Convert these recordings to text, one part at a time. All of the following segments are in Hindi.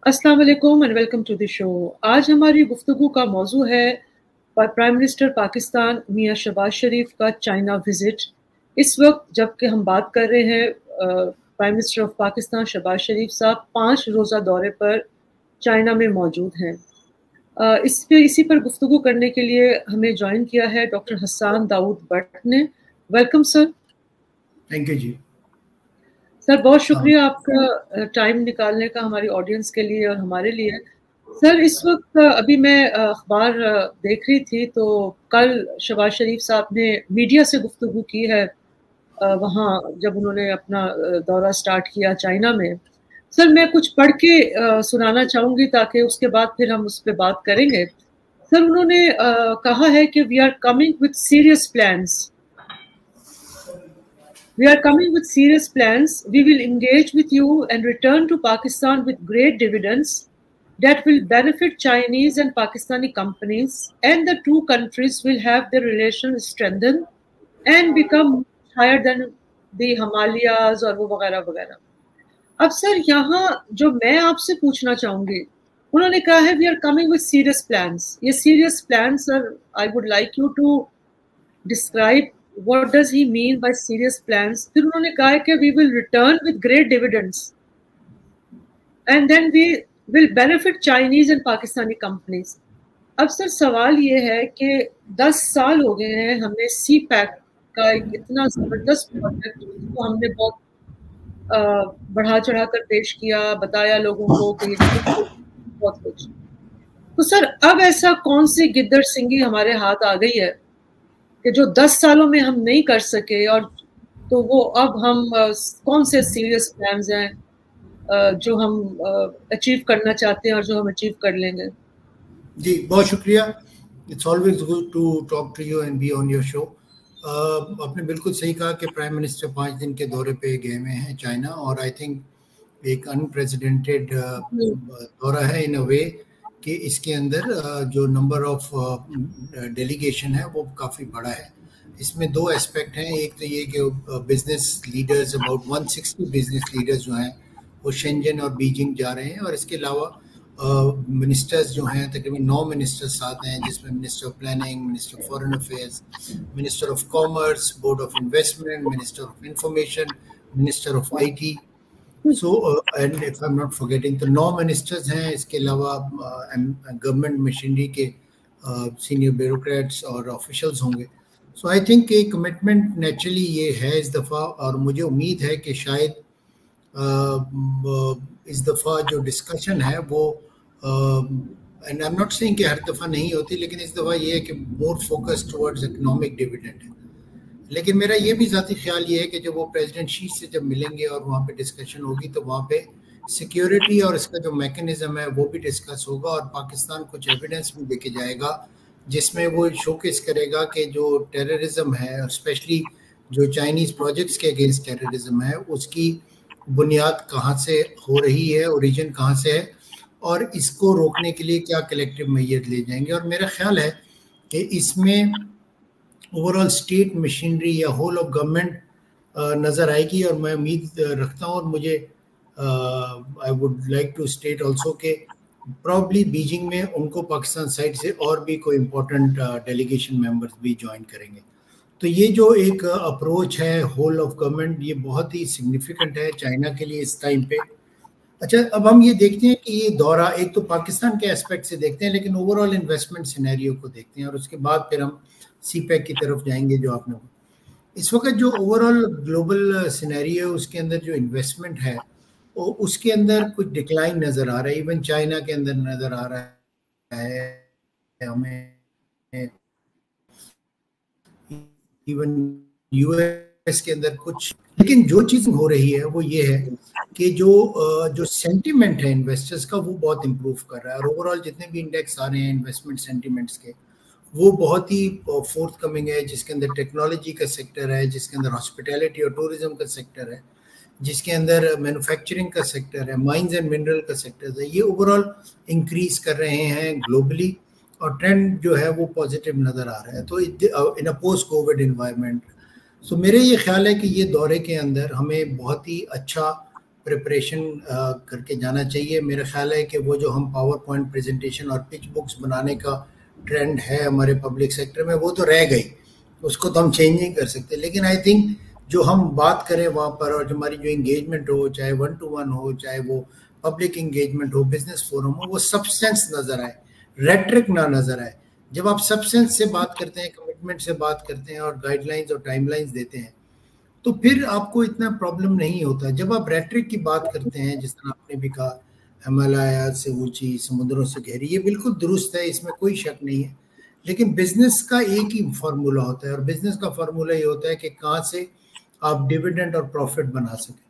अस्सलाम वालेकुम and welcome to the show. आज हमारी गुफ्तगू का मौजू है प्राइम मिनिस्टर पाकिस्तान मियां शहबाज शरीफ का चाइना विजिट। इस वक्त जबकि हम बात कर रहे हैं, prime minister of Pakistan Shahbaz Sharif sahab 5 रोज़ा दौरे पर चाइना में मौजूद हैं। इसी पर गुफ्तगू करने के लिए हमें ज्वाइन किया है डॉक्टर हसन दाऊद भट्ट ने। Welcome sir. थैंक यू जी। सर बहुत शुक्रिया आपका टाइम निकालने का हमारी ऑडियंस के लिए और हमारे लिए। सर इस वक्त अभी मैं अखबार देख रही थी तो कल शहबाज शरीफ साहब ने मीडिया से गुफ्तगू की है वहाँ जब उन्होंने अपना दौरा स्टार्ट किया चाइना में। सर मैं कुछ पढ़ के सुनाना चाहूँगी ताकि उसके बाद फिर हम उस पर बात करेंगे। सर उन्होंने कहा है कि we are coming with serious plans. We are coming with serious plans. We will engage with you and return to Pakistan with great dividends that will benefit Chinese and Pakistani companies, and the two countries will have their relations strengthened and become higher than the Himalayas और वो वगैरह वगैरह। अब सर यहाँ जो मैं आपसे पूछना चाहूँगी, उन्होंने कहा है we are coming with serious plans। ये serious plans sir, I would like you to describe what does he mean by serious plans। फिर उन्होंने कहा है कि we will return with great dividends and then we will benefit Chinese and Pakistani companies। अब सर सवाल ये है कि 10 साल हो गए हैं हमने सी पैक का एक इतना ज़बरदस्त प्रोजेक्ट जिसको हमने बहुत बढ़ा चढ़ा कर पेश किया, बताया लोगों को कि बहुत कुछ। तो सर अब ऐसा कौन सी गिद्दड़ सिंगी हमारे हाथ आ गई है कि जो 10 सालों में हम नहीं कर सके, और तो वो अब हम कौन से सीरियस प्लान्स हैं जो हम अचीव करना चाहते हैं और जो हम अचीव कर लेंगे। जी बहुत शुक्रिया। It's always good to talk to you and be on your show. आपने बिल्कुल सही कहा कि प्राइम मिनिस्टर 5 दिन के दौरे पे गए हुए हैं चाइना, और आई थिंक एक अनप्रेसिडेंटेड दौरा है इन अ वे कि इसके अंदर जो नंबर ऑफ डेलीगेशन है वो काफ़ी बड़ा है। इसमें दो एस्पेक्ट हैं। एक तो ये कि business leaders, about 160 business leaders जो हैं वो शेंजन और बीजिंग जा रहे हैं, और इसके अलावा मिनिस्टर्स जो हैं तकरीबन 9 मिनिस्टर्स साथ हैं, जिसमें minister of planning, minister of foreign affairs, minister of commerce, board of investment, minister of information, minister of IT। So and if I am not forgetting तो 9 मिनिस्टर्स हैं। इसके अलावा गवर्नमेंट मशीनरी के सीनियर ब्यूरोक्रेट्स और ऑफिशियल्स होंगे। सो आई थिंक एक कमिटमेंट नेचुरली ये है इस दफ़ा, और मुझे उम्मीद है कि शायद इस दफ़ा जो डिस्कशन है वो and I am not saying कि हर दफ़ा नहीं होती, लेकिन इस दफ़ा ये है कि more focus towards economic dividend है। लेकिन मेरा ये भी ज़ाती ख्याल ये है कि जब वो प्रेसिडेंट शी से जब मिलेंगे और वहाँ पे डिस्कशन होगी तो वहाँ पे सिक्योरिटी और इसका जो मैकेनिज्म है वो भी डिस्कस होगा, और पाकिस्तान कुछ एविडेंस भी लेके जाएगा जिसमें वो शोकेस करेगा कि जो टेररिज्म है, स्पेशली जो चाइनीज़ प्रोजेक्ट्स के अगेंस्ट टेररिज्म है, उसकी बुनियाद कहाँ से हो रही है, ओरिजिन कहाँ से है, और इसको रोकने के लिए क्या कलेक्टिव मेजर ले जाएंगे। और मेरा ख्याल है कि इसमें ओवरऑल स्टेट मशीनरी या होल ऑफ गवर्नमेंट नज़र आएगी, और मैं उम्मीद रखता हूँ, और मुझे I would like to state also के प्रॉब्ली बीजिंग में उनको पाकिस्तान साइड से और भी कोई इम्पोर्टेंट डेलीगेशन मेंबर्स भी ज्वाइन करेंगे। तो ये जो एक अप्रोच है होल ऑफ गवर्नमेंट, ये बहुत ही सिग्निफिकेंट है चाइना के लिए इस टाइम पे। अच्छा, अब हम ये देखते हैं कि ये दौरा एक तो पाकिस्तान के एस्पेक्ट से देखते हैं, लेकिन ओवरऑल इन्वेस्टमेंट सिनेरियो को देखते हैं, और उसके बाद फिर हम CPEC की तरफ जाएंगे। जो आपने इस वक्त जो ओवरऑल ग्लोबल सिनेरियो उसके अंदर जो इन्वेस्टमेंट है उसके अंदर कुछ डिक्लाइन नज़र आ रहा है, इवन चाइना के अंदर नज़र आ रहा है हमें, इवन US के अंदर कुछ। लेकिन जो चीज़ हो रही है वो ये है कि जो सेंटिमेंट है इन्वेस्टर्स का वो बहुत इम्प्रूव कर रहा है, और ओवरऑल जितने भी इंडेक्स आ रहे हैं इन्वेस्टमेंट सेंटिमेंट्स के वो बहुत ही फोर्थ कमिंग है, जिसके अंदर टेक्नोलॉजी का सेक्टर है, जिसके अंदर हॉस्पिटैलिटी और टूरिज्म का सेक्टर है, जिसके अंदर मैन्युफैक्चरिंग का सेक्टर है, माइंस एंड मिनरल का सेक्टर है। ये ओवरऑल इंक्रीज कर रहे हैं ग्लोबली, और ट्रेंड जो है वो पॉजिटिव नज़र आ रहा है। तो इन अ पोस्ट कोविड इन्वायरमेंट, सो मेरे ये ख्याल है कि ये दौरे के अंदर हमें बहुत ही अच्छा प्रिपरेशन करके जाना चाहिए। मेरा ख्याल है कि वो जो हम पावर पॉइंट प्रेजेंटेशन और पिच बुक्स बनाने का ट्रेंड है हमारे पब्लिक सेक्टर में, वो तो रह गई, उसको तो हम चेंज नहीं कर सकते। लेकिन आई थिंक जो हम बात करें वहाँ पर, और हमारी जो इंगेजमेंट हो, चाहे 1-to-1 हो, चाहे वो पब्लिक इंगेजमेंट हो, बिजनेस फोरम हो, वो सब्सटेंस नजर आए, रेट्रिक ना नजर आए। जब आप सब्सटेंस से बात करते हैं, कमिटमेंट से बात करते हैं और गाइडलाइंस और टाइमलाइंस देते हैं, तो फिर आपको इतना प्रॉब्लम नहीं होता। जब आप रेट्रिक की बात करते हैं, जिस तरह आपने भी कहा हिमालय से ऊंची, समुद्रों से गहरी, ये बिल्कुल दुरुस्त है, इसमें कोई शक नहीं है। लेकिन बिजनेस का एक ही फार्मूला होता है, और बिजनेस का फार्मूला ये होता है कि कहाँ से आप डिविडेंड और प्रॉफिट बना सकें।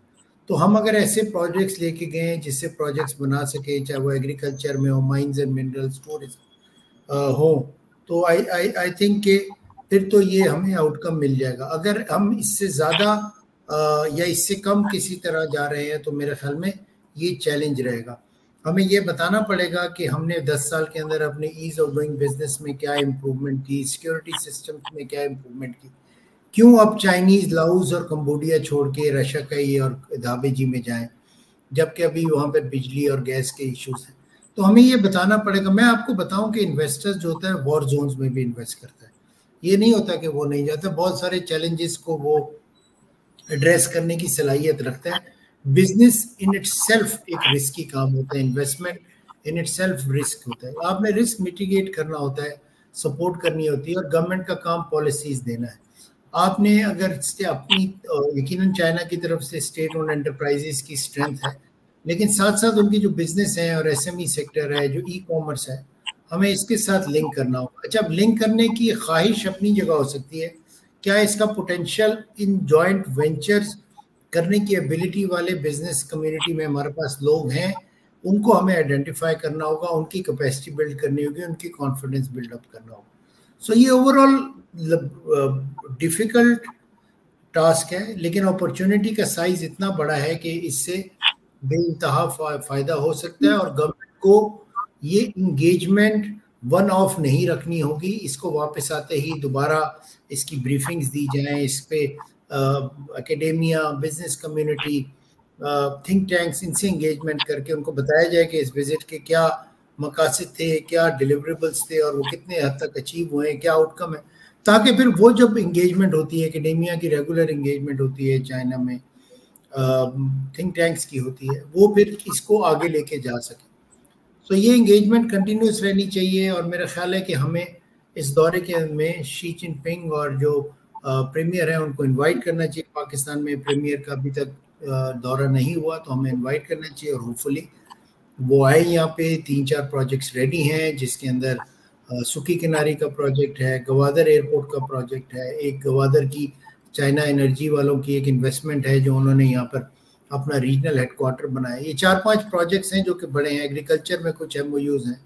तो हम अगर ऐसे प्रोजेक्ट्स लेके गए जिससे प्रोजेक्ट्स बना सके, चाहे वो एग्रीकल्चर में हो, माइंस एंड मिनरल टूरिज्म हो, तो आई थिंक कि फिर तो ये हमें आउटकम मिल जाएगा। अगर हम इससे ज़्यादा या इससे कम किसी तरह जा रहे हैं, तो मेरे ख्याल में ये चैलेंज रहेगा। हमें ये बताना पड़ेगा कि हमने 10 साल के अंदर अपने ईज ऑफ डूइंग बिजनेस में क्या इम्प्रूवमेंट की, सिक्योरिटी सिस्टम में क्या इम्प्रूवमेंट की, क्यों अब चाइनीज, लाओस और कंबोडिया छोड़ के रशियाई और धाबेजी में जाएं, जबकि अभी वहाँ पर बिजली और गैस के इश्यूज हैं। तो हमें ये बताना पड़ेगा। मैं आपको बताऊं कि इन्वेस्टर्स जो होता है वॉर जोन्स में भी इन्वेस्ट करता है, ये नहीं होता कि वो नहीं जाता। बहुत सारे चैलेंजेस को वो एड्रेस करने की सलाहियत रखता है। बिजनेस इन इट सेल्फ एक रिस्की काम होता है, investment in it self risk होता है। आपने रिस्क मिटिगेट करना होता है, सपोर्ट करनी होती है, और गवर्नमेंट का काम पॉलिसीज देना है। आपने अगर अपनी, यकीनन चाइना की तरफ से स्टेट ओन एंटरप्राइजेस की स्ट्रेंथ है, लेकिन साथ साथ उनकी जो बिजनेस है और एसएमई सेक्टर है, जो ई कॉमर्स है, हमें इसके साथ लिंक करना होगा। अच्छा, अब लिंक करने की ख्वाहिश अपनी जगह हो सकती है, क्या इसका पोटेंशियल इन जॉइंट वेंचर्स करने की एबिलिटी वाले बिजनेस कम्युनिटी में हमारे पास लोग हैं, उनको हमें आइडेंटिफाई करना होगा, उनकी कैपेसिटी बिल्ड करनी होगी, उनकी कॉन्फिडेंस बिल्डअप करना होगा। सो ये ओवरऑल डिफिकल्ट टास्क है, लेकिन अपॉर्चुनिटी का साइज इतना बड़ा है कि इससे बेइंतहा फायदा हो सकता है। और गवर्नमेंट को ये इंगेजमेंट वन ऑफ नहीं रखनी होगी, इसको वापस आते ही दोबारा इसकी ब्रीफिंग्स दी जाएं, इस पे academia, business community, think tanks, इनसे इंगेजमेंट करके उनको बताया जाए कि इस विजिट के क्या मकासद थे, क्या डिलीवरेबल्स थे, और वो कितने हद तक अचीव हुए, क्या आउटकम है, ताकि फिर वो जब इंगेजमेंट होती है, एकेडेमिया की रेगुलर इंगेजमेंट होती है चाइना में, थिंक टैंक्स की होती है, वो फिर इसको आगे लेके जा सके। तो ये इंगेजमेंट कंटिन्यूस रहनी चाहिए। और मेरा ख्याल है कि हमें इस दौरे के में शी जिनपिंग और जो प्रीमियर है उनको इनवाइट करना चाहिए। पाकिस्तान में प्रीमियर का अभी तक दौरा नहीं हुआ, तो हमें इनवाइट करना चाहिए, और होपफुली वो आए। यहाँ पे 3-4 प्रोजेक्ट्स रेडी हैं, जिसके अंदर सुकी किनारी का प्रोजेक्ट है, गवादर एयरपोर्ट का प्रोजेक्ट है, एक गवादर की चाइना एनर्जी वालों की एक इन्वेस्टमेंट है जो उन्होंने यहाँ पर अपना रीजनल हेडक्वार्टर बनाया। ये 4-5 प्रोजेक्ट्स हैं जो कि बड़े हैं। एग्रीकल्चर में कुछ MOUs हैं।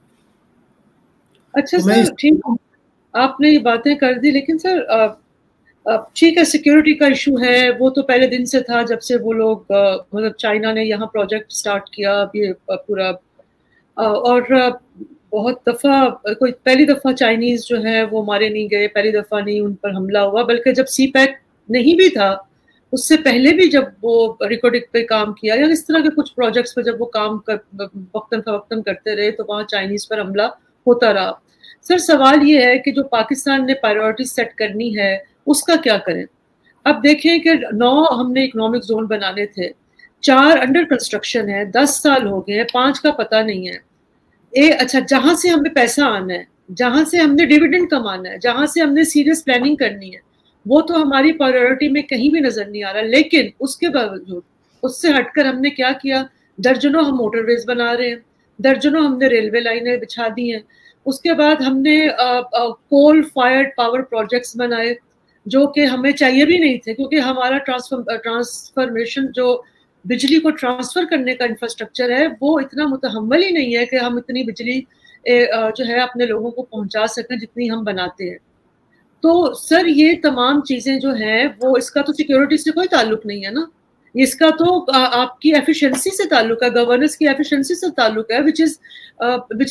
अच्छा तो सर, ठीक, आपने ये बातें कर दी, लेकिन सर ठीक है, सिक्योरिटी का इशू है, वो तो पहले दिन से था, जब से वो लोग मतलब चाइना ने यहाँ प्रोजेक्ट स्टार्ट किया ये पूरा, और बहुत दफ़ा, कोई पहली दफ़ा चाइनीज़ जो है वो मारे नहीं गए, पहली दफ़ा नहीं उन पर हमला हुआ, बल्कि जब CPEC नहीं भी था उससे पहले भी जब वो रिकॉर्डिंग पे काम किया या इस तरह के कुछ प्रोजेक्ट्स पे जब वो काम वक्तन फवक्तन करते रहे, तो वहाँ चाइनीज़ पर हमला होता रहा। सर, सवाल ये है कि जो पाकिस्तान ने प्रायोरिटी सेट करनी है उसका क्या करें? अब देखें कि 9 हमने इकोनॉमिक जोन बनाने थे, 4 अंडर कंस्ट्रक्शन है, 10 साल हो गए हैं, 5 का पता नहीं है। अच्छा, जहां से हमें पैसा आना है, जहां से हमने डिविडेंड कमाना है, जहां से हमने सीरियस प्लानिंग करनी है, वो तो हमारी प्रायोरिटी में कहीं भी नजर नहीं आ रहा। लेकिन उसके बावजूद, उससे हटकर हमने क्या किया, दर्जनों हम मोटरवेज बना रहे हैं, दर्जनों हमने रेलवे लाइनें बिछा दी हैं, उसके बाद हमने कोल फायर्ड पावर प्रोजेक्ट्स बनाए जो कि हमें चाहिए भी नहीं थे, क्योंकि हमारा ट्रांसफॉर्मेशन जो बिजली को ट्रांसफर करने का इंफ्रास्ट्रक्चर है वो इतना मुतहम्मल ही नहीं है कि हम इतनी बिजली जो है अपने लोगों को पहुंचा सकें जितनी हम बनाते हैं। तो सर, ये तमाम चीजें जो हैं वो, इसका तो सिक्योरिटी से कोई ताल्लुक नहीं है ना, इसका तो आपकी एफिशिएंसी से ताल्लुक है, गवर्नेंस की एफिशिएंसी से ताल्लुक है, विच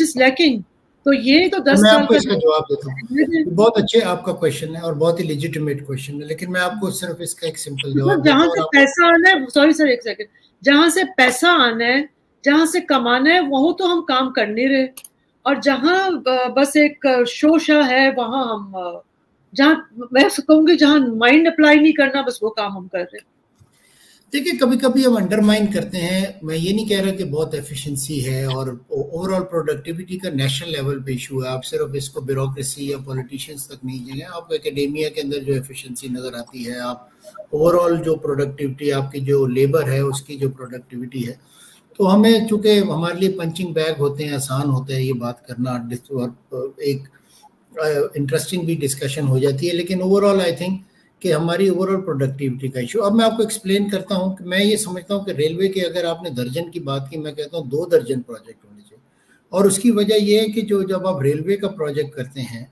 इज लैकिंग। तो ये तो 10 मैं साल आपको का इसका जवाब देता हूँ। बहुत अच्छे आपका क्वेश्चन है और बहुत ही लेजिटिमेट क्वेश्चन है, लेकिन मैं आपको सिर्फ इसका एक सिंपल जवाब देता जहां हूँ। से पैसा आना है, सॉरी सर एक सेकंड, जहां से पैसा आना है, जहां से कमाना है, वो तो हम काम कर नहीं रहे, और जहां बस एक शोशा है वहां हम, जहां मैं कहूंगी जहां माइंड अप्लाई नहीं करना, बस वो काम हम कर रहे हैं। देखिए, कभी कभी हम अंडरमाइन करते हैं। मैं ये नहीं कह रहा कि बहुत एफिशिएंसी है और ओवरऑल प्रोडक्टिविटी का नेशनल लेवल पे इशू है। आप सिर्फ इसको ब्यूरोक्रेसी या पॉलिटिशियंस तक नहीं जाएंगे, आप एकेडेमिया के अंदर जो एफिशिएंसी नज़र आती है, आप ओवरऑल जो प्रोडक्टिविटी आपकी जो लेबर है उसकी जो प्रोडक्टिविटी है, तो हमें चूंकि हमारे लिए पंचिंग बैग होते हैं, आसान होता है ये बात करना, एक इंटरेस्टिंग भी डिस्कशन हो जाती है, लेकिन ओवरऑल आई थिंक कि हमारी ओवरऑल प्रोडक्टिविटी का इशू। अब मैं आपको एक्सप्लेन करता हूं कि मैं ये समझता हूं कि रेलवे के, अगर आपने दर्जन की बात की, मैं कहता हूं 2 दर्जन प्रोजेक्ट होने चाहिए। और उसकी वजह यह है कि जो जब आप रेलवे का प्रोजेक्ट करते हैं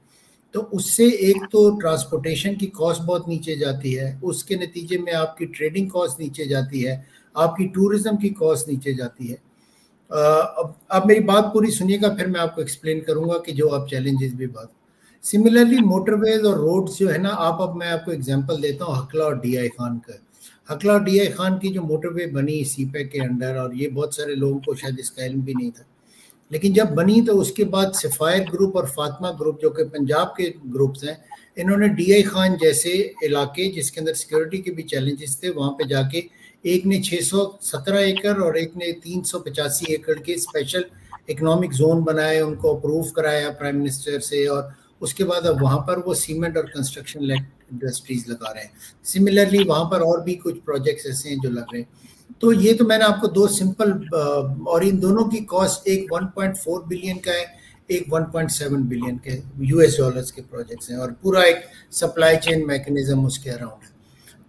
तो उससे एक तो ट्रांसपोर्टेशन की कॉस्ट बहुत नीचे जाती है, उसके नतीजे में आपकी ट्रेडिंग कॉस्ट नीचे जाती है, आपकी टूरिज्म की कॉस्ट नीचे जाती है। अब मेरी बात पूरी सुनिएगा, फिर मैं आपको एक्सप्लेन करूंगा कि जो आप चैलेंजेस भी बात। सिमिलरली मोटरवेज और रोड्स जो है ना, अब मैं आपको एग्जांपल देता हूँ हकला और DI खान का। हकला और DI खान की जो मोटरवे बनी सीपैक के अंडर, और ये बहुत सारे लोगों को शायद इसका इल्म भी नहीं था, लेकिन जब बनी तो उसके बाद सफ़ायर ग्रुप और फातिमा ग्रुप जो कि पंजाब के ग्रुप्स हैं, इन्होंने DI खान जैसे इलाके जिसके अंदर सिक्योरिटी के भी चैलेंजेस थे, वहाँ पे जाके एक ने 617 एकड़ और एक ने 385 एकड़ के स्पेशल इकोनॉमिक जोन बनाए, उनको अप्रूव कराया प्राइम मिनिस्टर से, और उसके बाद अब वहाँ पर वो सीमेंट और कंस्ट्रक्शन लेड इंडस्ट्रीज लगा रहे हैं। सिमिलरली वहाँ पर और भी कुछ प्रोजेक्ट्स ऐसे हैं जो लग रहे हैं। तो ये तो मैंने आपको 2 सिंपल, और इन दोनों की कॉस्ट एक 1.4 बिलियन का है, एक 1.7 बिलियन के US डॉलर्स के प्रोजेक्ट्स हैं, और पूरा एक सप्लाई चेन मैकेनिज्म उसके अराउंड है।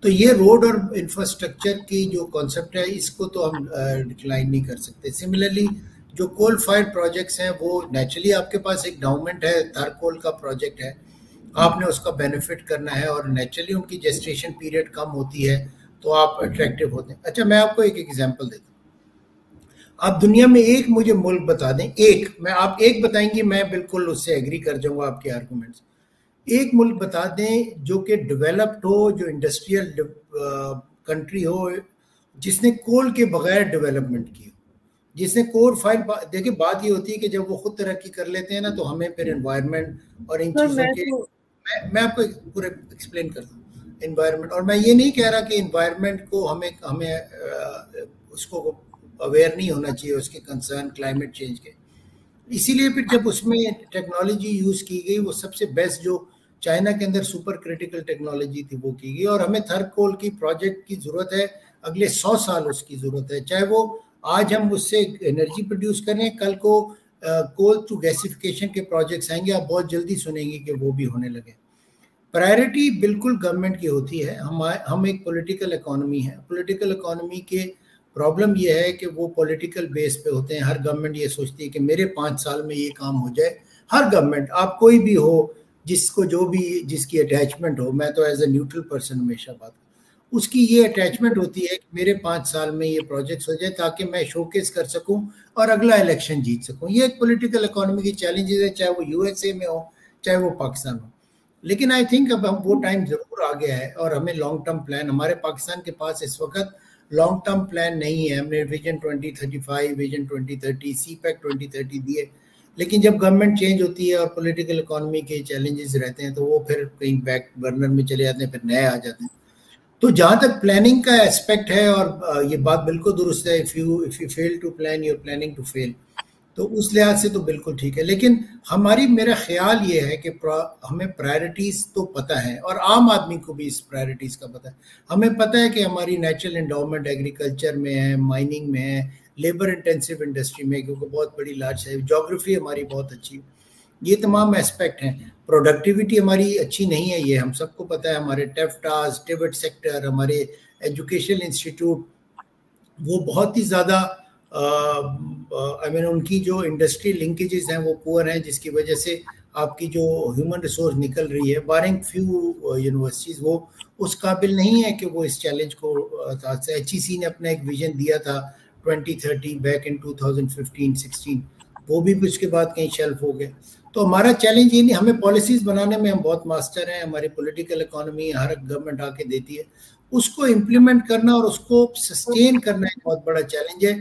तो ये रोड और इंफ्रास्ट्रक्चर की जो कॉन्सेप्ट है, इसको तो हम डिक्लाइन नहीं कर सकते। सिमिलरली जो कोल फायर्ड प्रोजेक्ट्स हैं, वो नेचुरली आपके पास एक डाउमेंट है, थारकोल का प्रोजेक्ट है, आपने उसका बेनिफिट करना है, और नेचुरली उनकी जेस्टेशन पीरियड कम होती है तो आप अट्रैक्टिव होते हैं। अच्छा, मैं आपको एक एग्जांपल देता हूँ। आप दुनिया में एक मुझे मुल्क बता दें, एक, मैं आप एक बताएंगे मैं बिल्कुल उससे एग्री कर जाऊंगा आपके आर्गुमेंट्स। एक मुल्क बता दें जो कि डेवलप्ड हो, जो इंडस्ट्रियल कंट्री हो, जिसने कोल के बगैर डेवलपमेंट की हो, जिसने कोल फाइल। देखिए, बात ये होती है कि जब वो खुद तरक्की कर लेते हैं ना, तो हमें फिर एनवायरनमेंट और इन चीज़ों के, मैं आपको पूरे एक्सप्लेन करता हूँ एनवायरनमेंट। और मैं ये नहीं कह रहा कि एनवायरनमेंट को हमें उसको अवेयर नहीं होना चाहिए, उसके कंसर्न क्लाइमेट चेंज के। इसीलिए फिर जब उसमें टेक्नोलॉजी यूज़ की गई, वो सबसे बेस्ट जो चाइना के अंदर सुपर क्रिटिकल टेक्नोलॉजी थी वो की गई। और हमें थर्कोल की प्रोजेक्ट की ज़रूरत है, अगले 100 साल उसकी ज़रूरत है। चाहे वो आज हम उससे एनर्जी प्रोड्यूस करें, कल को कोल टू गैसिफिकेशन के प्रोजेक्ट्स आएंगे, आप बहुत जल्दी सुनेंगे कि वो भी होने लगे। प्रायोरिटी बिल्कुल गवर्नमेंट की होती है। हम एक पॉलिटिकल इकोनॉमी है। पॉलिटिकल इकोनॉमी के प्रॉब्लम ये है कि वो पॉलिटिकल बेस पे होते हैं। हर गवर्नमेंट ये सोचती है कि मेरे 5 साल में ये काम हो जाए। हर गवर्नमेंट, आप कोई भी हो, जिसको जो भी जिसकी अटैचमेंट हो, मैं तो एज ए न्यूट्रल पर्सन हमेशा बात, उसकी ये अटैचमेंट होती है कि मेरे 5 साल में ये प्रोजेक्ट्स हो जाए ताकि मैं शोकेस कर सकूं और अगला इलेक्शन जीत सकूं। ये एक पॉलिटिकल इकोनॉमी की चैलेंजेस है, चाहे वो USA में हो, चाहे वो पाकिस्तान हो। लेकिन आई थिंक अब हम वो टाइम जरूर आ गया है, और हमें लॉन्ग टर्म प्लान, हमारे पाकिस्तान के पास इस वक्त लॉन्ग टर्म प्लान नहीं है। हमने विजन 2035, विजन 2030, CPEC 2030 दिए, लेकिन जब गवर्नमेंट चेंज होती है और पॉलिटिकल इकोनॉमी के चैलेंजेस रहते हैं तो वो फिर कहीं बैक बर्नर में चले जाते हैं, फिर नए आ जाते हैं। तो जहाँ तक प्लानिंग का एस्पेक्ट है, और ये बात बिल्कुल दुरुस्त है, if you fail to plan you are planning to fail, तो उस लिहाज से तो बिल्कुल ठीक है। लेकिन मेरा ख्याल ये है कि हमें प्रायोरिटीज़ तो पता है, और आम आदमी को भी इस प्रायोरिटीज़ का पता है। हमें पता है कि हमारी नेचुरल एंडोमेंट एग्रीकल्चर में है, माइनिंग में है, लेबर इंटेंसिव इंडस्ट्री में, क्योंकि बहुत बड़ी लार्ज है, जोग्राफी हमारी बहुत अच्छी, ये तमाम एस्पेक्ट हैं। प्रोडक्टिविटी हमारी अच्छी नहीं है, ये हम सबको पता है। हमारे टेफ्टास, टिबेट सेक्टर, हमारे एजुकेशनल इंस्टीट्यूट, वो बहुत ही ज़्यादा उनकी जो इंडस्ट्री लिंकेजेस हैं वो पुअर हैं, जिसकी वजह से आपकी जो ह्यूमन रिसोर्स निकल रही है, बारिंग फ्यू यूनिवर्सिटीज़, वो उस काबिल नहीं है कि वो इस चैलेंज को। HEC ने अपना एक विजन दिया था 2030 बैक इन 2015-16, वो भी उसके बाद कहीं शेल्फ हो गए। तो हमारा चैलेंज ये नहीं, हमें पॉलिसीज बनाने में हम बहुत मास्टर हैं, हमारी पॉलिटिकल इकोनॉमी हर गवर्नमेंट आके देती है, उसको इम्प्लीमेंट करना और उसको सस्टेन करना एक बहुत बड़ा चैलेंज है।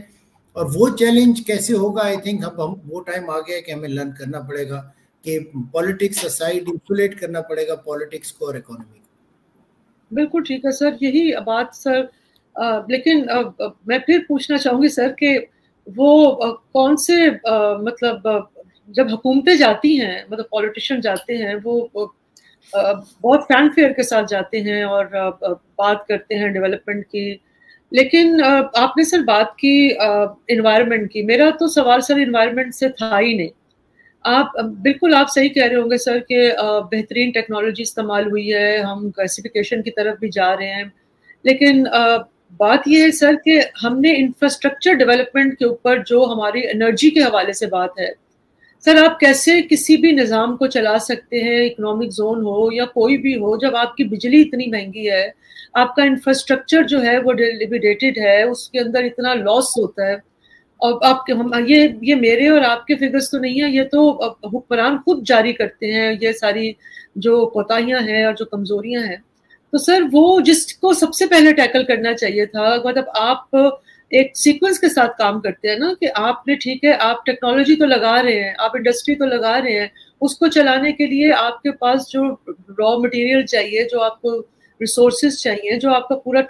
और वो चैलेंज कैसे होगा, आई थिंक हम वो टाइम आ गया कि हमें लर्न करना पड़ेगा कि पॉलिटिक्स असाइड इंसुलेट करना पड़ेगा पॉलिटिक्स को और इकोनॉमी को। बिल्कुल ठीक है सर, यही बात सर। लेकिन मैं फिर पूछना चाहूंगी सर कि वो कौन से मतलब जब हुकूमतें जाती हैं, मतलब पॉलिटिशियन जाते हैं, वो बहुत फैनफेयर के साथ जाते हैं और बात करते हैं डेवलपमेंट की। लेकिन आपने सर बात की एनवायरनमेंट की, मेरा तो सवाल सर एनवायरनमेंट से था ही नहीं। आप बिल्कुल आप सही कह रहे होंगे सर कि बेहतरीन टेक्नोलॉजी इस्तेमाल हुई है, हम गैसिफिकेशन की तरफ भी जा रहे हैं, लेकिन बात यह है सर कि हमने इंफ्रास्ट्रक्चर डेवलपमेंट के ऊपर जो हमारी एनर्जी के हवाले से बात है सर, आप कैसे किसी भी निज़ाम को चला सकते हैं, इकोनॉमिक जोन हो या कोई भी हो, जब आपकी बिजली इतनी महंगी है, आपका इंफ्रास्ट्रक्चर जो है वो डिलिमिटेड है, उसके अंदर इतना लॉस होता है। और आपके हम ये मेरे और आपके फिगर्स तो नहीं है, ये तो हुक्मरान खुद जारी करते हैं, ये सारी जो कोताहियां हैं और जो कमजोरियां हैं। तो सर वो जिसको सबसे पहले टैकल करना चाहिए था, मतलब आप एक सीक्वेंस के साथ काम करते हैं ना कि आपने ठीक है, आप टेक्नोलॉजी तो लगा रहे हैं, आप इंडस्ट्री तो लगा रहे हैं, उसको चलाने के लिए आपके पास जो रॉ मटेरियल चाहिए, जो आपको रिसोर्सेज चाहिए, जो आपका पूरा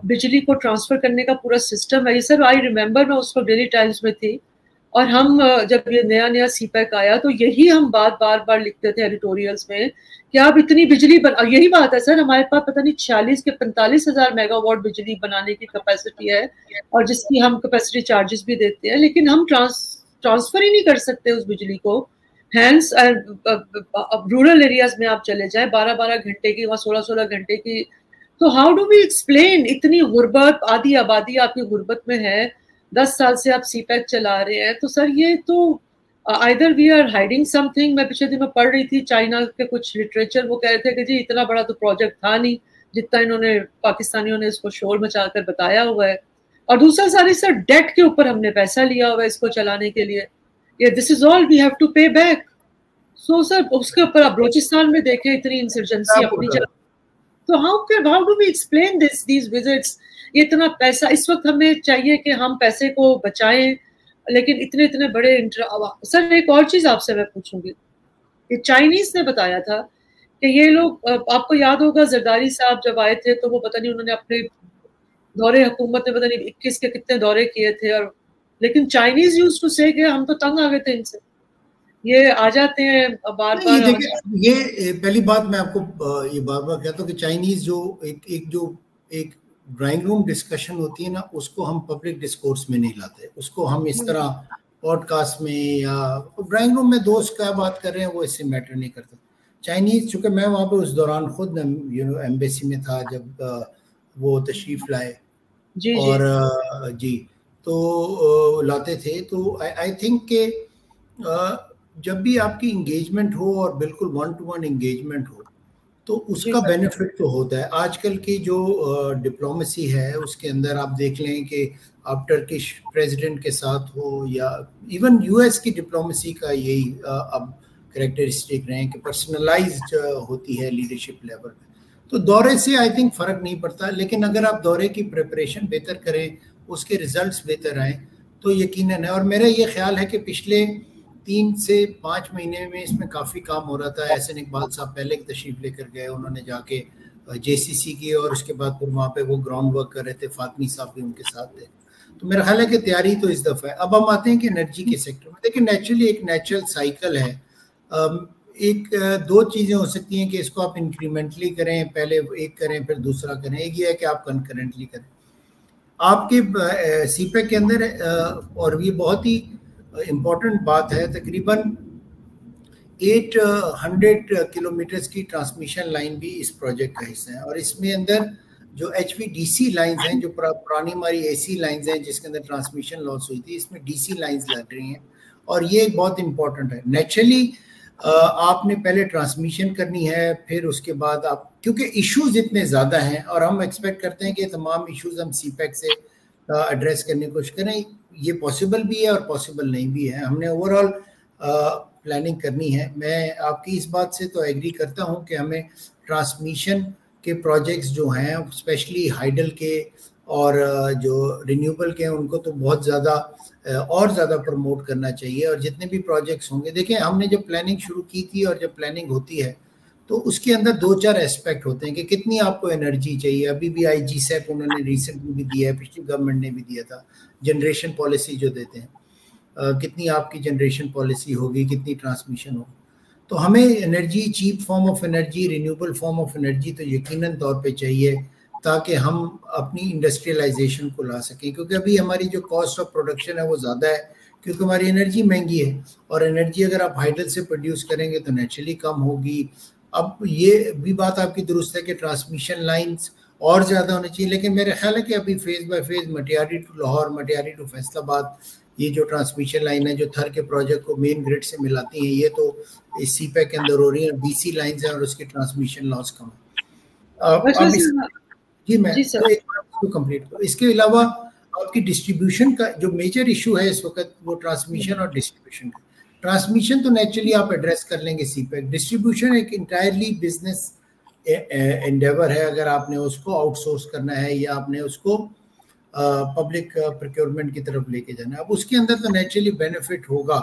बिजली को ट्रांसफर करने का पूरा सिस्टम है। ये सर आई रिमेम्बर, मैं उस वक्त डेली टाइम्स में थी और हम जब ये नया नया सीपैक आया तो यही हम बात बार बार लिखते थे एडिटोरियल्स में कि आप इतनी बिजली यही बात है सर, हमारे पास पता नहीं 40 के 45 हजार मेगावाट बिजली बनाने की कैपेसिटी है और जिसकी हम कैपेसिटी चार्जेस भी देते हैं, लेकिन हम ट्रांसफर ही नहीं कर सकते उस बिजली को। हैंस रूरल एरियाज में आप चले जाए 12-12 घंटे की, वहाँ 16-16 घंटे की। तो हाउ डू वी एक्सप्लेन इतनी गुर्बत, आधी आबादी आपकी गुर्बत में है, 10 साल से आप सीपैक चला रहे हैं। तो सर ये तो either we are hiding something. मैं पिछले दिन में पढ़ रही थी चाइना के कुछ लिटरेचर, वो कह रहे थे कि जी इतना बड़ा तो प्रोजेक्ट था नहीं जितना इन्होंने पाकिस्तानियों ने इसको शोर मचाकर बताया हुआ है। और दूसरा सारी सर डेट के ऊपर हमने पैसा लिया हुआ है इसको चलाने के लिए, ये this is all we have to pay back. So sir उसके ऊपर आप बलोचिस्तान में देखें इतनी इंसर्जेंसी अपनी जगह। तो how do we explain these visits? ये इतना पैसा इस वक्त हमें चाहिए कि हम पैसे को बचाएं, लेकिन इतने इतने बड़े सर एक और चीज आपसे मैं पूछूंगी, ये चाइनीज ने बताया था कि ये लोग, आपको याद होगा जरदारी साहब जब आए थे तो वो पता नहीं उन्होंने अपने दौरे हुकूमत ने पता नहीं 21 के कितने दौरे किए थे, और लेकिन चाइनीज यूज्ड टू से कि हम तो तंग आ गए थे इनसे, ये आ जाते हैं बार बार। ये पहली बात मैं आपको ये बार बार कहता हूँ कि चाइनीज जो एक ड्राइंग रूम डिस्कशन होती है ना, उसको हम पब्लिक डिस्कोर्स में नहीं लाते, उसको हम इस तरह पॉडकास्ट में या ड्राइंग रूम में दोस्त क्या बात कर रहे हैं वो इससे मैटर नहीं करता। चाइनीज, चूंकि मैं वहाँ पे उस दौरान खुद एम्बेसी में था जब वो तशरीफ लाए और जी तो लाते थे, तो आई थिंक के जब भी आपकी इंगेजमेंट हो और बिल्कुल 1-to-1 इंगेजमेंट हो तो उसका बेनिफिट तो होता है। आजकल की जो डिप्लोमेसी है उसके अंदर आप देख लें कि आप टर्किश प्रेसिडेंट के साथ हो या इवन यूएस की डिप्लोमेसी का यही अब कैरेक्टरिस्टिक रहे कि पर्सनलाइज्ड होती है लीडरशिप लेवल पे। तो दौरे से आई थिंक फ़र्क नहीं पड़ता, लेकिन अगर आप दौरे की प्रिपरेशन बेहतर करें, उसके रिजल्ट्स बेहतर आएँ तो यकीनन है। और मेरा ये ख्याल है कि पिछले 3 से 5 महीने में इसमें काफ़ी काम हो रहा था। एहसन इकबाल साहब पहले एक तशरीफ़ लेकर गए, उन्होंने जाके जेसीसी की और उसके बाद फिर वहाँ पे वो ग्राउंड वर्क कर रहे थे, फातमी साहब भी उनके साथ थे। तो मेरा ख्याल है कि तैयारी तो इस दफ़ा है। अब हम आते हैं कि एनर्जी के सेक्टर में, देखिए नेचुरली एक नेचुरल साइकिल है। एक दो चीज़ें हो सकती हैं कि इसको आप इंक्रीमेंटली करें, पहले एक करें फिर दूसरा करें। एक ये है कि आप कंकरेंटली करें। आपके सीपेक के अंदर और ये बहुत ही इम्पॉर्टेंट बात है, तकरीबन 800 किलोमीटर्स की ट्रांसमिशन लाइन भी इस प्रोजेक्ट का हिस्सा है। और इसमें अंदर जो HVDC लाइंस हैं, जो पुरानी हमारी AC लाइंस हैं जिसके अंदर ट्रांसमिशन लॉस हुई थी, इसमें DC लाइंस लग रही हैं और ये बहुत इम्पॉर्टेंट है। नेचुरली आपने पहले ट्रांसमिशन करनी है, फिर उसके बाद आप, क्योंकि इश्यूज इतने ज़्यादा हैं और हम एक्सपेक्ट करते हैं कि तमाम इश्यूज हम सीपेक से एड्रेस करने की कोशिश करें। ये पॉसिबल भी है और पॉसिबल नहीं भी है। हमने ओवरऑल प्लानिंग करनी है। मैं आपकी इस बात से तो एग्री करता हूँ कि हमें ट्रांसमिशन के प्रोजेक्ट्स जो हैं स्पेशली हाइडल के और जो रिन्यूएबल के हैं उनको तो बहुत ज़्यादा और ज़्यादा प्रमोट करना चाहिए। और जितने भी प्रोजेक्ट्स होंगे, देखिए हमने जब प्लानिंग शुरू की थी और जब प्लानिंग होती है तो उसके अंदर 2-4 एस्पेक्ट होते हैं कि कितनी आपको एनर्जी चाहिए। अभी भी IGSEP उन्होंने रिसेंटली भी दिया है, पिछली गवर्नमेंट ने भी दिया था, जनरेशन पॉलिसी जो देते हैं, कितनी आपकी जनरेशन पॉलिसी होगी, कितनी ट्रांसमिशन होगी। तो हमें energy, cheap form of energy, renewable form of energy तो यकीनन तौर पे चाहिए ताकि हम अपनी इंडस्ट्रियलाइजेशन को ला सकें, क्योंकि अभी हमारी जो कॉस्ट ऑफ प्रोडक्शन है वो ज़्यादा है क्योंकि हमारी एनर्जी महंगी है। और एनर्जी अगर आप हाइडल से प्रोड्यूस करेंगे तो नेचुरली कम होगी। अब ये भी बात आपकी दुरुस्त है कि ट्रांसमिशन लाइंस और ज़्यादा होनी चाहिए, लेकिन मेरा ख्याल है कि अभी phase by phase Matiari to Lahore, Matiari to Faisalabad, ये जो ट्रांसमिशन लाइन है जो थर के प्रोजेक्ट को मेन ग्रिड से मिलाती हैं, ये तो इस CPEC के अंदर हो रही है। BC लाइन्स हैं और उसकी ट्रांसमिशन लॉस कम है। अब जी मैं तो एक बात इसको कंप्लीट करूँ। इसके अलावा आपकी डिस्ट्रीब्यूशन का जो मेजर इशू है इस वक्त वो ट्रांसमिशन और डिस्ट्रीब्यूशन का। ट्रांसमिशन तो नेचुरली आप एड्रेस कर लेंगे CPEC, डिस्ट्रीब्यूशन एक इंटायरली बिजनेस एंडेवर है। अगर आपने उसको आउटसोर्स करना है या आपने उसको पब्लिक प्रोक्योरमेंट की तरफ लेके जाना है, अब उसके अंदर तो नेचुरली बेनिफिट होगा।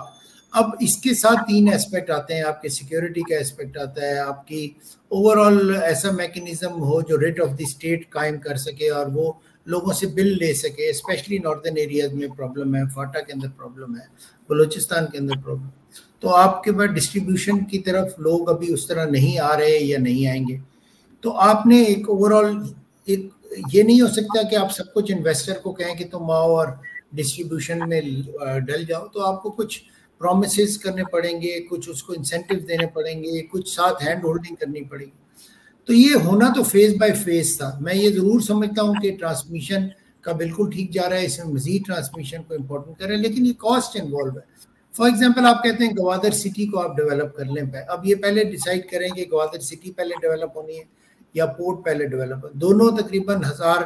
अब इसके साथ 3 एस्पेक्ट आते हैं, आपके सिक्योरिटी का एस्पेक्ट आता है, आपकी ओवरऑल ऐसा मैकेनिज्म हो जो रेट ऑफ द स्टेट कायम कर सके और वो लोगों से बिल ले सके। स्पेशली नॉर्दर्न एरियाज में प्रॉब्लम है, फाटा के अंदर प्रॉब्लम है, बलूचिस्तान के अंदर प्रॉब्लम। तो आपके पास डिस्ट्रीब्यूशन की तरफ लोग अभी उस तरह नहीं आ रहे या नहीं आएंगे। तो आपने एक ओवरऑल एक ये नहीं हो सकता कि आप सब कुछ इन्वेस्टर को कहें कि तुम आओ और डिस्ट्रीब्यूशन में डल जाओ। तो आपको कुछ प्रॉमिसेस करने पड़ेंगे, कुछ उसको इंसेंटिव देने पड़ेंगे, कुछ साथ हैंड होल्डिंग करनी पड़ेगी। तो ये होना तो फेज बाय फेज था। मैं ये ज़रूर समझता हूँ कि ट्रांसमिशन का बिल्कुल ठीक जा रहा है, इसमें मजीद ट्रांसमिशन को इम्पोर्टेंट करें, लेकिन ये कॉस्ट इन्वॉल्व है। फॉर एग्जाम्पल आप कहते हैं गवादर सिटी को आप डेवलप कर लें, अब ये पहले डिसाइड करें कि गवादर सिटी पहले डेवलप होनी है या पोर्ट पहले डेवलप हो। दोनों तकरीबन 1000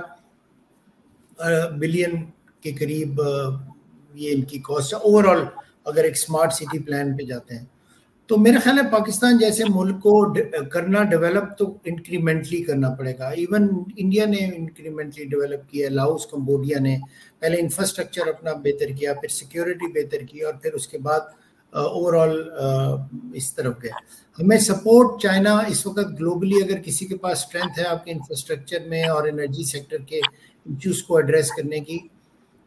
बिलियन के करीब ये इनकी कॉस्ट है ओवरऑल अगर एक स्मार्ट सिटी प्लान पे जाते हैं। तो मेरा ख्याल है पाकिस्तान जैसे मुल्क को करना डेवलप तो इंक्रीमेंटली करना पड़ेगा। इवन इंडिया ने इंक्रीमेंटली डेवलप किया, लाओस, कंबोडिया ने पहले इंफ्रास्ट्रक्चर अपना बेहतर किया, फिर सिक्योरिटी बेहतर की और फिर उसके बाद ओवरऑल इस तरफ गया। हमें सपोर्ट चाइना इस वक्त ग्लोबली अगर किसी के पास स्ट्रेंथ है आपके इंफ्रास्ट्रक्चर में और एनर्जी सेक्टर के इश्यूज को एड्रेस करने की,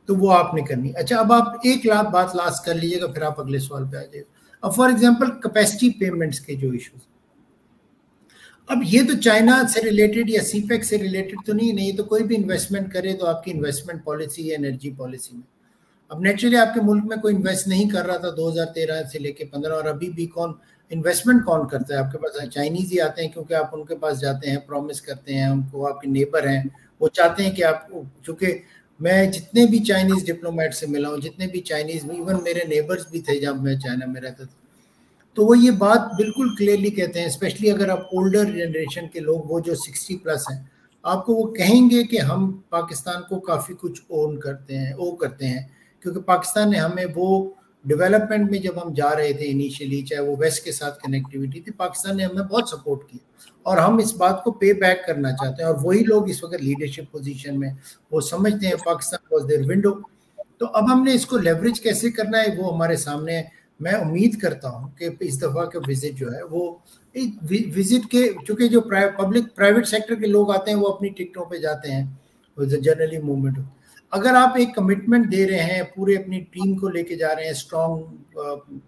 तो वो आपने करनी। अच्छा, अब आप एक बात लास्ट कर लीजिएगा, फिर आप अगले सवाल पे आ जाइएगा। अब फॉर एग्जांपल कैपेसिटी पेमेंट्स के जो इश्यूज, अब ये तो चाइना से रिलेटेड या CPEC से रिलेटेड तो नहीं, तो कोई भी इन्वेस्टमेंट करे तो आपकी इन्वेस्टमेंट पॉलिसी या एनर्जी पॉलिसी में। अब नेचुरली आपके मुल्क में कोई इन्वेस्ट नहीं कर रहा था 2013 से लेके 15, और अभी भी इन्वेस्टमेंट कौन करता है? आपके पास चाइनीज ही आते हैं, क्योंकि आप उनके पास जाते हैं, प्रॉमिस करते हैं उनको, आपके नेबर हैं, वो चाहते हैं कि आप, चूँकि मैं जितने भी चाइनीज डिप्लोमेट से मिला हूँ, जितने भी चाइनीज, इवन मेरे नेबर्स भी थे जब मैं चाइना में रहता था, तो वो ये बात बिल्कुल क्लियरली कहते हैं, स्पेशली अगर आप ओल्डर जनरेशन के लोग, वो जो 60 प्लस हैं, आपको वो कहेंगे कि हम पाकिस्तान को काफ़ी कुछ ओन करते हैं, क्योंकि पाकिस्तान ने हमें वो डेवलपमेंट में जब हम जा रहे थे इनिशियली, चाहे वो वेस्ट के साथ कनेक्टिविटी थी, पाकिस्तान ने हमें बहुत सपोर्ट किया और हम इस बात को पे बैक करना चाहते हैं। और वही लोग इस वक्त लीडरशिप पोजीशन में, वो समझते हैं पाकिस्तान वाज देयर विंडो। तो अब हमने इसको लेवरेज कैसे करना है वो हमारे सामने है। मैं उम्मीद करता हूं कि इस दफ़ा का विजिट जो है वो विजिट के, चूँकि जो प्राइवेट सेक्टर के लोग आते हैं वो अपनी टिकटों पे जाते हैं, वो जनरली मूवमेंट हो। अगर आप एक कमिटमेंट दे रहे हैं, पूरे अपनी टीम को लेके जा रहे हैं, स्ट्रॉन्ग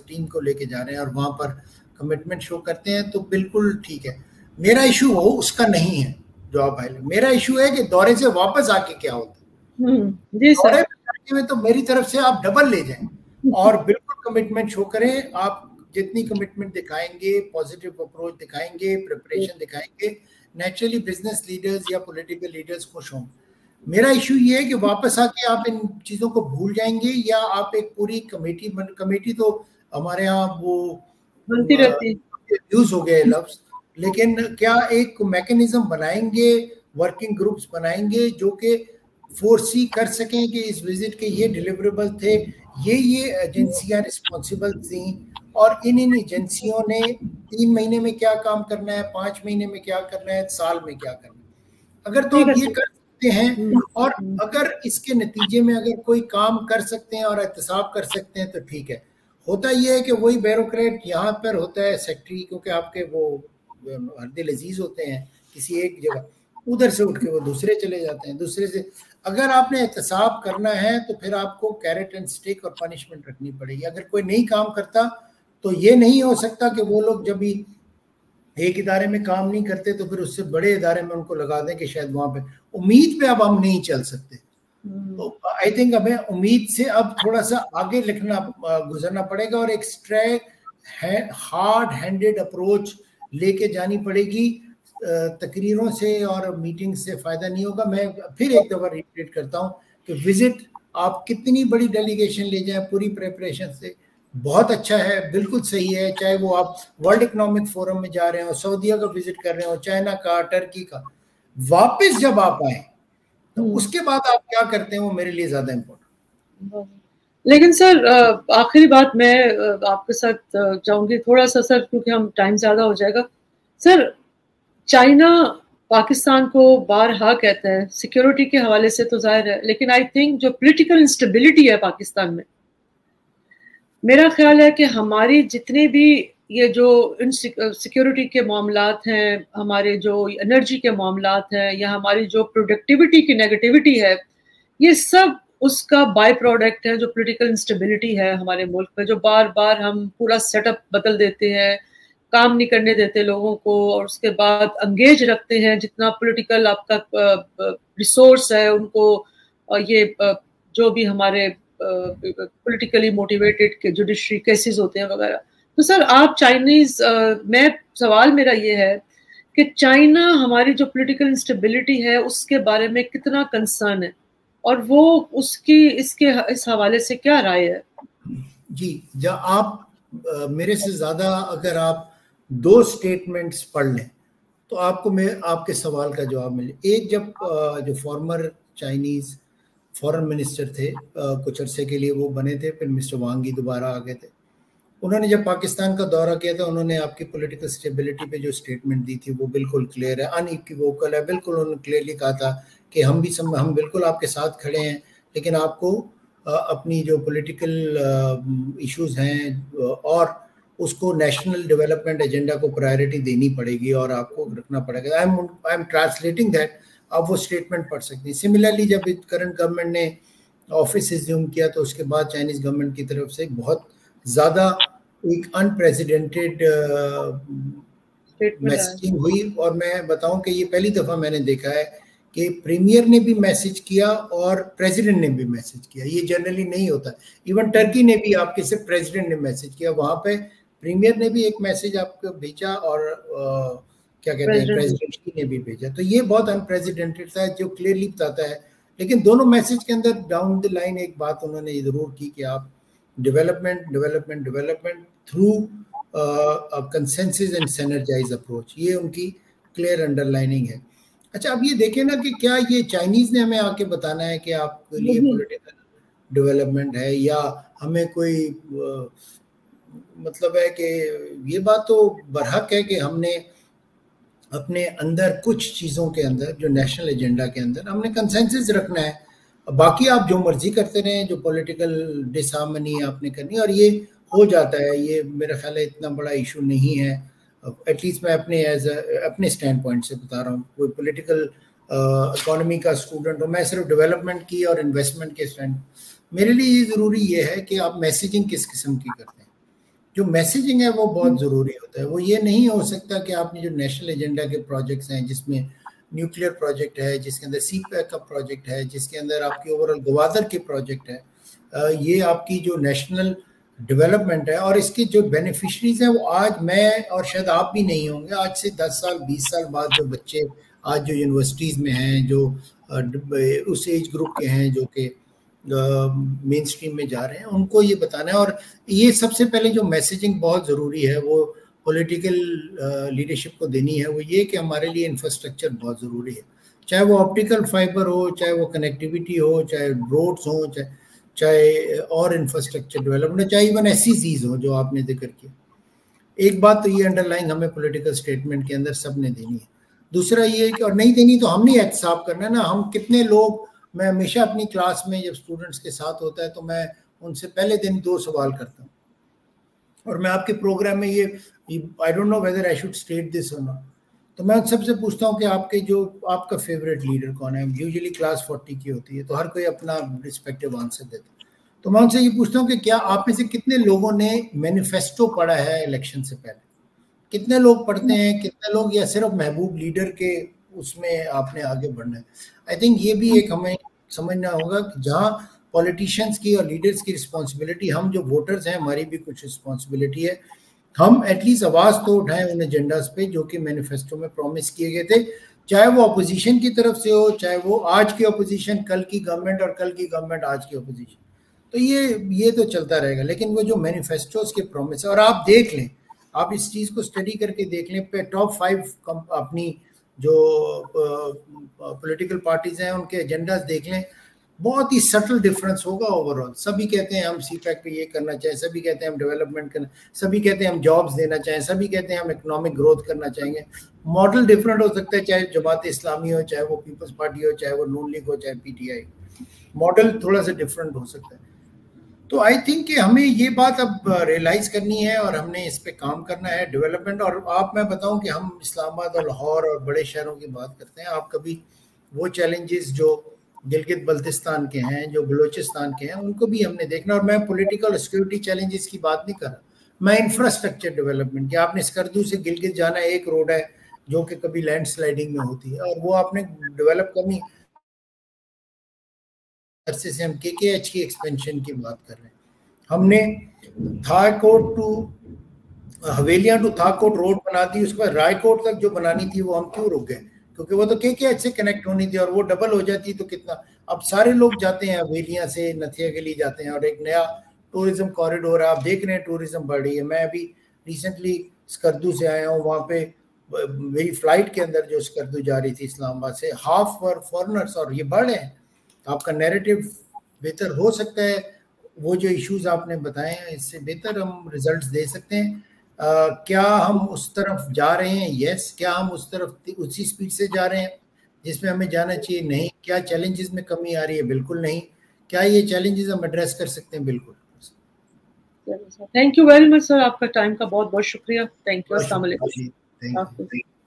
टीम को लेके जा रहे हैं और वहाँ पर कमिटमेंट शो करते हैं, तो बिल्कुल ठीक है। मेरा इशू हो उसका नहीं है जो आप हाईलाइट, मेरा इशू है कि दौरे से वापस आके क्या होता है। दौरे में तो मेरी तरफ से आप डबल ले जाएं और बिल्कुल कमिटमेंट शो करें। आप जितनी कमिटमेंट दिखाएंगे, पॉजिटिव अप्रोच दिखाएंगे, प्रिपरेशन दिखाएंगे, नेचुरली बिजनेस लीडर्स या पॉलिटिकल लीडर्स खुश होंगे। मेरा इशू ये है कि वापस आके आप इन चीज़ों को भूल जाएंगे, या आप एक पूरी कमेटी तो हमारे यहाँ वो बनती रहती, यूज हो गए लफ्ज, लेकिन क्या एक मैकेनिज्म बनाएंगे, वर्किंग ग्रुप्स बनाएंगे जो कि फोर्सी कर सकें कि इस विजिट के ये डिलीवरेबल थे, ये एजेंसियां रिस्पॉन्सिबल थी, और इन एजेंसियों ने 3 महीने में क्या काम करना है, 5 महीने में क्या करना है, साल में क्या करना है। अगर तो आप ये कर सकते हैं और अगर इसके नतीजे में अगर कोई काम कर सकते हैं और एहतसाब कर सकते हैं तो ठीक है। होता यह है कि वही ब्यूरोक्रेट यहाँ पर होता है सेक्रेटरी, क्योंकि आपके वो हरदिल अजीज होते हैं किसी एक जगह, उधर से उठ के वो दूसरे चले जाते हैं, दूसरे से। अगर आपने एहतसाब करना है तो फिर आपको कैरेट एंड स्टिक और पनिशमेंट रखनी पड़ेगी। अगर कोई नहीं काम करता तो ये नहीं हो सकता कि वो लोग जब भी एक इदारे में काम नहीं करते तो फिर उससे बड़े इदारे में उनको लगा दें कि शायद वहां पे उम्मीद पे अब हम नहीं चल सकते। तो आई थिंक हमें उम्मीद से अब थोड़ा सा आगे लिखना गुजरना पड़ेगा और एक स्ट्रेट हार्ड हैंडेड अप्रोच लेके जानी पड़ेगी। तकरीरों से और मीटिंग से फायदा नहीं होगा। मैं फिर एक दफा रिपीट करता हूँ कि विजिट आप कितनी बड़ी डेलीगेशन ले जाएं पूरी प्रिपरेशन से, बहुत अच्छा है, बिल्कुल सही है। चाहे वो आप वर्ल्ड इकोनॉमिक फोरम में जा रहे हो, सऊदीया का विजिट कर रहे हो, चाइना का, टर्की का, वापस जब आप आए तो उसके बाद आप क्या करते हैं वो मेरे लिए ज्यादा इम्पोर्टेंट। लेकिन सर आखिरी बात मैं आपके साथ चाहूंगी थोड़ा सा सर, क्योंकि हम टाइम ज्यादा हो जाएगा। सर चाइना पाकिस्तान को बारहा कहता है सिक्योरिटी के हवाले से तो जाहिर है, लेकिन आई थिंक जो पॉलिटिकल इंस्टेबिलिटी है पाकिस्तान में, मेरा ख्याल है कि हमारी जितने भी ये जो सिक्योरिटी के मामलात हैं, हमारे जो एनर्जी के मामलात हैं, या हमारी जो प्रोडक्टिविटी की नेगेटिविटी है, ये सब उसका बाय प्रोडक्ट है जो पॉलिटिकल इंस्टेबिलिटी है हमारे मुल्क में। जो बार बार हम पूरा सेटअप बदल देते हैं, काम नहीं करने देते लोगों को, और उसके बाद अंगेज रखते हैं जितना पॉलिटिकल आपका रिसोर्स है उनको, ये जो भी हमारे पॉलिटिकली मोटिवेटेड जुडिशरी केसेस होते हैं वगैरह। तो सर आप चाइनीज, मैं सवाल मेरा ये है कि चाइना हमारी जो पॉलिटिकल इंस्टेबिलिटी है उसके बारे में कितना कंसर्न है, और वो उसकी इस हवाले से क्या राय है? जी, जब आप मेरे से ज्यादा अगर आप 2 स्टेटमेंट्स पढ़ लें तो आपको मैं आपके सवाल का जवाब मिले। एक, जब जो फॉर्मर चाइनीज फॉरेन मिनिस्टर थे कुछ अरसे के लिए वो बने थे, फिर मिस्टर वांग ही दोबारा आ गए थे। उन्होंने जब पाकिस्तान का दौरा किया था उन्होंने आपकी पॉलिटिकल स्टेबिलिटी पे जो स्टेटमेंट दी थी वो बिल्कुल क्लियर है, अनइक्विवोकल है। बिल्कुल उन्होंने क्लियरली कहा था कि हम बिल्कुल आपके साथ खड़े हैं, लेकिन आपको अपनी जो पॉलिटिकल इश्यूज हैं और उसको नेशनल डेवलपमेंट एजेंडा को प्रायोरिटी देनी पड़ेगी और आपको रखना पड़ेगा। आई एम ट्रांसलेटिंग दैट, आप वो स्टेटमेंट पढ़ सकते हैं। सिमिलरली जब करंट गवर्नमेंट ने ऑफिस रिज्यूम किया तो उसके बाद चाइनीज गवर्नमेंट की तरफ से बहुत ज़्यादा एक अनप्रेसिडेंटेड मैसेजिंग हुई। और मैं बताऊं कि ये पहली दफ़ा मैंने देखा है कि प्रीमियर ने भी मैसेज किया और प्रेसिडेंट ने भी मैसेज किया। ये जनरली नहीं होता। इवन टर्की ने भी आपके से प्रेसिडेंट ने मैसेज किया, वहाँ पे प्रीमियर ने भी एक मैसेज आपको भेजा और क्या कहते हैं प्रेसिडेंट ने भी भेजा। तो ये बहुत अनप्रेसिडेंटेड था जो क्लियरली बताता है। लेकिन दोनों मैसेज के अंदर डाउन द लाइन एक बात उन्होंने जरूर की कि आप development through consensus and synergise approach, ये उनकी क्लियर अंडरलाइनिंग है। अच्छा, अब ये देखें ना कि क्या ये चाइनीज ने हमें आके बताना है कि आपके लिए पॉलिटिकल डेवलपमेंट है, या हमें कोई मतलब है कि ये बात तो बरहक है कि हमने अपने अंदर कुछ चीज़ों के अंदर जो नेशनल एजेंडा के अंदर हमने कंसेंसस रखना है। बाकी आप जो मर्जी करते रहें, जो पॉलिटिकल डिसहार्मनी आपने करनी, और ये हो जाता है। ये मेरा ख्याल है इतना बड़ा इशू नहीं है, एटलीस्ट मैं अपने स्टैंड पॉइंट से बता रहा हूँ। कोई पॉलिटिकल इकोनॉमी का स्टूडेंट हो, मैं सिर्फ डेवलपमेंट की और इन्वेस्टमेंट के स्टैंड, मेरे लिए ये ज़रूरी ये है कि आप मैसेजिंग किस किस्म की करते हैं। जो मैसेजिंग है वो बहुत ज़रूरी होता है। वो ये नहीं हो सकता कि आपने जो नेशनल एजेंडा के प्रोजेक्ट्स हैं, जिसमें न्यूक्लियर प्रोजेक्ट है, जिसके अंदर सी पैक का प्रोजेक्ट है, जिसके अंदर आपकी ओवरऑल गवादर के प्रोजेक्ट है, ये आपकी जो नेशनल डेवलपमेंट है और इसके जो बेनिफिशरीज हैं वो आज मैं और शायद आप भी नहीं होंगे। आज से 10 साल 20 साल बाद जो बच्चे आज जो यूनिवर्सिटीज़ में हैं, जो उस एज ग्रुप के हैं जो कि मेन स्ट्रीम में जा रहे हैं, उनको ये बताना है। और ये सबसे पहले जो मैसेजिंग बहुत ज़रूरी है वो पॉलिटिकल लीडरशिप को देनी है, वो ये कि हमारे लिए इंफ्रास्ट्रक्चर बहुत ज़रूरी है। चाहे वो ऑप्टिकल फाइबर हो, चाहे वो कनेक्टिविटी हो, चाहे रोड्स हो, चाहे और इंफ्रास्ट्रक्चर डेवलपमेंट, चाहे इवन SEZs हो जो आपने जिक्र किया। एक बात तो ये अंडरलाइन हमें पॉलिटिकल स्टेटमेंट के अंदर सबने देनी है। दूसरा ये है कि और नहीं देनी तो हम नहीं एहतसाब करना है ना, हम कितने लोग, मैं हमेशा अपनी क्लास में जब स्टूडेंट्स के साथ होता है तो मैं उनसे पहले दिन 2 सवाल करता हूँ, और मैं आपके प्रोग्राम में ये I don't know whether I should state this और नॉट, तो मैं सबसे पूछता हूँ कि आपका फेवरेट लीडर कौन है। यूजुअली क्लास 40 की होती है तो हर कोई अपना रिस्पेक्टिव आंसर देता है। तो मैं उनसे ये पूछता हूँ कि क्या आप में से कितने लोगों ने मैनिफेस्टो पढ़ा है इलेक्शन से पहले, कितने लोग पढ़ते हैं, कितने लोग या सिर्फ महबूब लीडर के उसमें आपने आगे बढ़ना है। आई थिंक ये भी एक हमें समझना होगा कि जहाँ पॉलिटिशियंस की और लीडर्स की रिस्पॉन्सिबिलिटी, हम जो वोटर्स हैं हमारी भी कुछ रिस्पॉन्सिबिलिटी है, हम एटलीस्ट आवाज तो उठाएं उन एजेंडास पे जो कि मैनिफेस्टो में प्रॉमिस किए गए थे, चाहे वो अपोजिशन की तरफ से हो, चाहे वो आज की अपोजिशन कल की गवर्नमेंट और कल की गवर्नमेंट आज की अपोजिशन, तो ये तो चलता रहेगा। लेकिन वो जो मैनिफेस्टोस के प्रॉमिस, और आप देख लें, आप इस चीज को स्टडी करके देख लें, पे टॉप 5 अपनी जो पॉलिटिकल पार्टीज हैं उनके एजेंडास देख लें, बहुत ही सटल डिफरेंस होगा ओवरऑल। सभी कहते हैं हम CPEC पे ये करना चाहें, सभी कहते हैं हम डेवलपमेंट करना, सभी कहते हैं हम जॉब्स देना चाहें, सभी कहते हैं हम इकोनॉमिक ग्रोथ करना चाहेंगे। मॉडल डिफरेंट हो सकता है, चाहे जमात इस्लामी हो, चाहे वो पीपल्स पार्टी हो, चाहे वो नून लीग हो, चाहे PTI, मॉडल थोड़ा सा डिफरेंट हो सकता है। तो आई थिंक कि हमें ये बात अब रियलाइज करनी है और हमने इस पे काम करना है, डेवलपमेंट। और मैं बताऊं कि हम इस्लामाबाद और लाहौर और बड़े शहरों की बात करते हैं, आप कभी वो चैलेंजेस जो गिलगित बल्तिस्तान के हैं, जो बलूचिस्तान के हैं, उनको भी हमने देखना। और मैं पॉलिटिकल सिक्योरिटी चैलेंजेस की बात नहीं कर रहा, मैं इंफ्रास्ट्रक्चर डेवलपमेंट, कि आपने स्कर्दू से गिलगित जाना, एक रोड है जो कि कभी लैंडस्लाइडिंग में होती है, और वो आपने डेवलप करनी। अरसे से हम KKH की एक्सपेंशन की बात कर रहे हैं, हमने Thakot to Havelian to Thakot road बना दी, उसके बाद रायकोट तक जो बनानी थी वो हम क्यों रुक गए, क्योंकि वो तो KKH से कनेक्ट होनी थी, और वो डबल हो जाती तो कितना। अब सारे लोग जाते हैं हवेलियां से नथिया गली जाते हैं, और एक नया टूरिज्म कॉरिडोर आप देख रहे हैं, टूरिज्म बढ़ रही है। मैं अभी रिसेंटली स्कर्दू से आया हूँ, वहाँ पे मेरी फ्लाइट के अंदर जो स्कर्दू जा रही थी इस्लामाबाद से, हाफ वर फॉरनर्स, और ये बढ़ रहे हैं। आपका नैरेटिव बेहतर हो सकता है, वो जो इश्यूज आपने बताए हैं इससे बेहतर हम रिजल्ट्स दे सकते हैं। क्या हम उस तरफ जा रहे हैं? यस। क्या हम उस तरफ उसी स्पीड से जा रहे हैं जिसमें हमें जाना चाहिए? नहीं। क्या चैलेंजेस में कमी आ रही है? बिल्कुल नहीं। क्या ये चैलेंजेस हम एड्रेस कर सकते हैं? बिल्कुल। Thank you very much sir, आपका टाइम का बहुत बहुत शुक्रिया। Thank you. अस्सलाम वालेकुम।